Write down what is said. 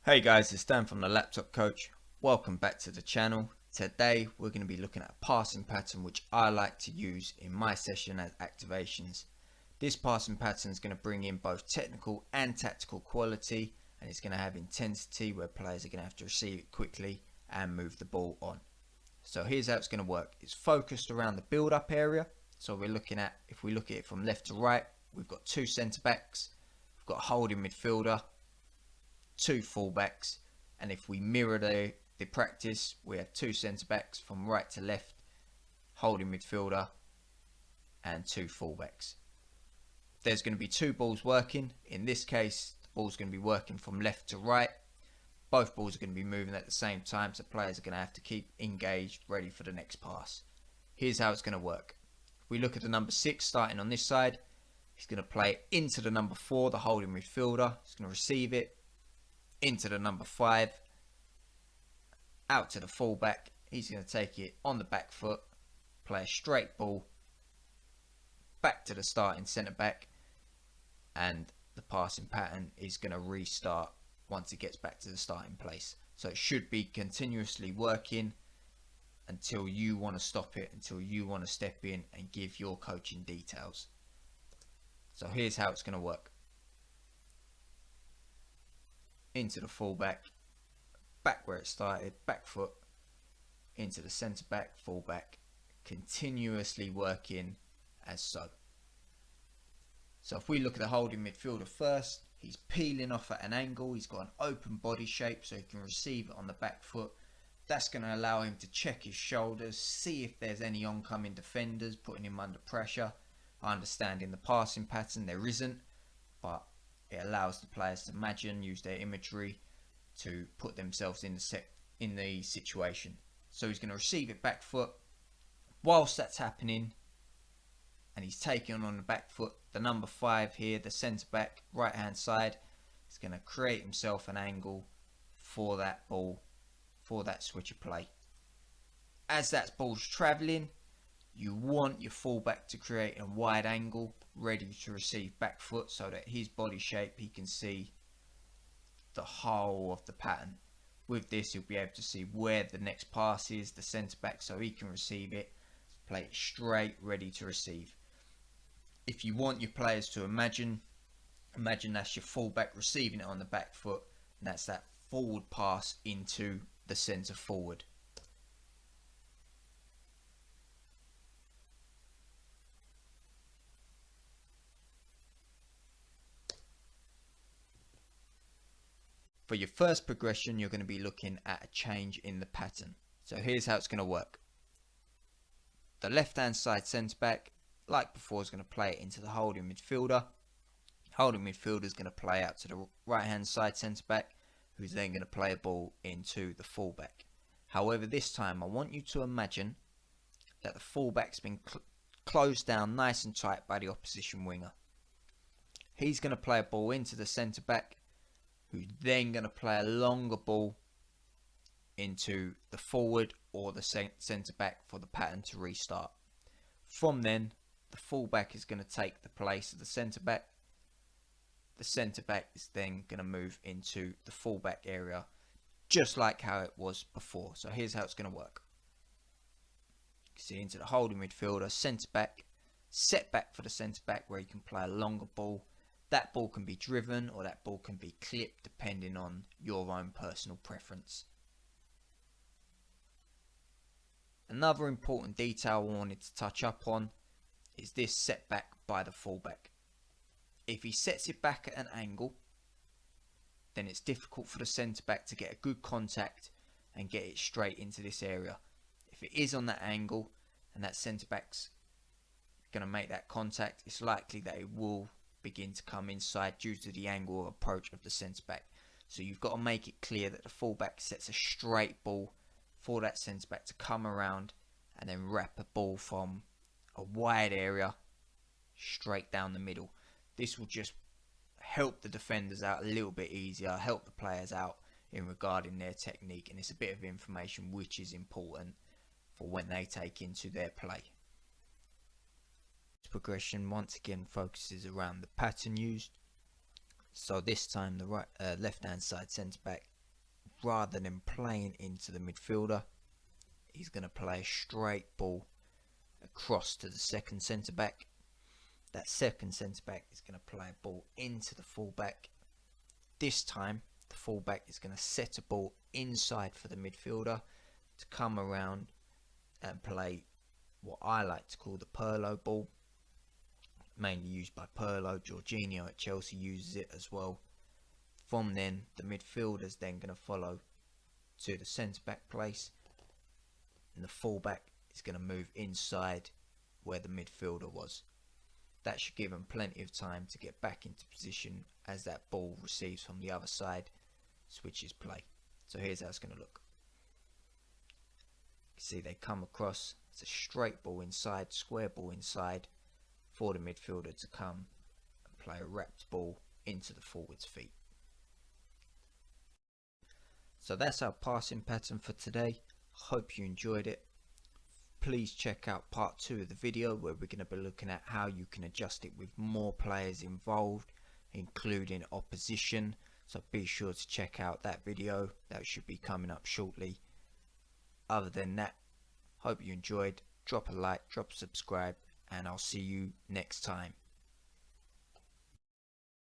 Hey guys, it's Dan from the Laptop Coach. Welcome back to the channel. Today we're going to be looking at a passing pattern which I like to use in my session as activations. This passing pattern is going to bring in both technical and tactical quality, and it's going to have intensity where players are going to have to receive it quickly and move the ball on. So here's how it's going to work. It's focused around the build-up area. So we're looking at, if we look at it from left to right, we've got two centre backs, we've got a holding midfielder, two fullbacks, and if we mirror the practice, we have two centre backs from right to left, holding midfielder, and two fullbacks. There's going to be two balls working. In this case, the ball's going to be working from left to right. Both balls are going to be moving at the same time, so players are going to have to keep engaged, ready for the next pass. Here's how it's going to work. If we look at the number 6 starting on this side, he's going to play into the number 4, the holding midfielder. He's going to receive it into the number 5, out to the fullback. He's going to take it on the back foot, play a straight ball back to the starting centre back, and the passing pattern is going to restart once it gets back to the starting place. So it should be continuously working until you want to stop it, until you want to step in and give your coaching details. So here's how it's going to work. Into the fullback, back where it started, back foot, into the centre back, fullback, continuously working as so. So if we look at the holding midfielder first, he's peeling off at an angle, he's got an open body shape so he can receive it on the back foot. That's going to allow him to check his shoulders, see if there's any oncoming defenders, putting him under pressure. I understand in the passing pattern there isn't, but it allows the players to imagine, use their imagery to put themselves in the situation. So he's going to receive it back foot. Whilst that's happening, and he's taking on the back foot, the number 5 here, the centre back, right hand side, is going to create himself an angle for that ball, for that switch of play. As that ball's travelling, you want your fullback to create a wide angle, ready to receive back foot, so that his body shape, he can see the whole of the pattern. With this, he'll be able to see where the next pass is, the centre back, so he can receive it, play it straight, ready to receive. If you want your players to imagine that's your fullback receiving it on the back foot, and that's that forward pass into the centre forward. For your first progression, you're going to be looking at a change in the pattern. So here's how it's going to work. The left hand side centre back, like before, is going to play it into the holding midfielder. Holding midfielder is going to play out to the right hand side centre back, who's then going to play a ball into the fullback. However, this time I want you to imagine that the fullback's been closed down nice and tight by the opposition winger. He's going to play a ball into the centre back, who's then going to play a longer ball into the forward or the centre back for the pattern to restart. From then, the fullback is going to take the place of the centre back. The centre back is then going to move into the fullback area, just like how it was before. So here's how it's going to work. You see, into the holding midfielder, centre back, set back for the centre back where you can play a longer ball. That ball can be driven or that ball can be clipped depending on your own personal preference. Another important detail I wanted to touch up on is this setback by the fullback. If he sets it back at an angle, then it's difficult for the centre back to get a good contact and get it straight into this area. If it is on that angle and that centre back's going to make that contact, it's likely that it will begin to come inside due to the angle of approach of the centre back. So you've got to make it clear that the fullback sets a straight ball for that centre back to come around and then wrap a ball from a wide area straight down the middle. This will just help the defenders out a little bit easier, help the players out in regarding their technique, and it's a bit of information which is important for when they take into their play. Progression once again focuses around the pattern used. So this time the left hand side centre back rather than playing into the midfielder, he's going to play a straight ball across to the second centre back. That second centre back is going to play a ball into the fullback. This time the fullback is going to set a ball inside for the midfielder to come around and play what I like to call the Pirlo ball, mainly used by Pirlo. Jorginho at Chelsea uses it as well. From then, the midfielder is then going to follow to the centre back place, and the fullback is going to move inside where the midfielder was. That should give him plenty of time to get back into position as that ball receives from the other side, switches play. So here's how it's going to look. You see they come across, it's a straight ball inside, square ball inside, for the midfielder to come and play a wrapped ball into the forward's feet. So that's our passing pattern for today. Hope you enjoyed it. Please check out part 2 of the video, where we're going to be looking at how you can adjust it with more players involved, including opposition. So be sure to check out that video. That should be coming up shortly. Other than that, hope you enjoyed. Drop a like, drop a subscribe, and I'll see you next time.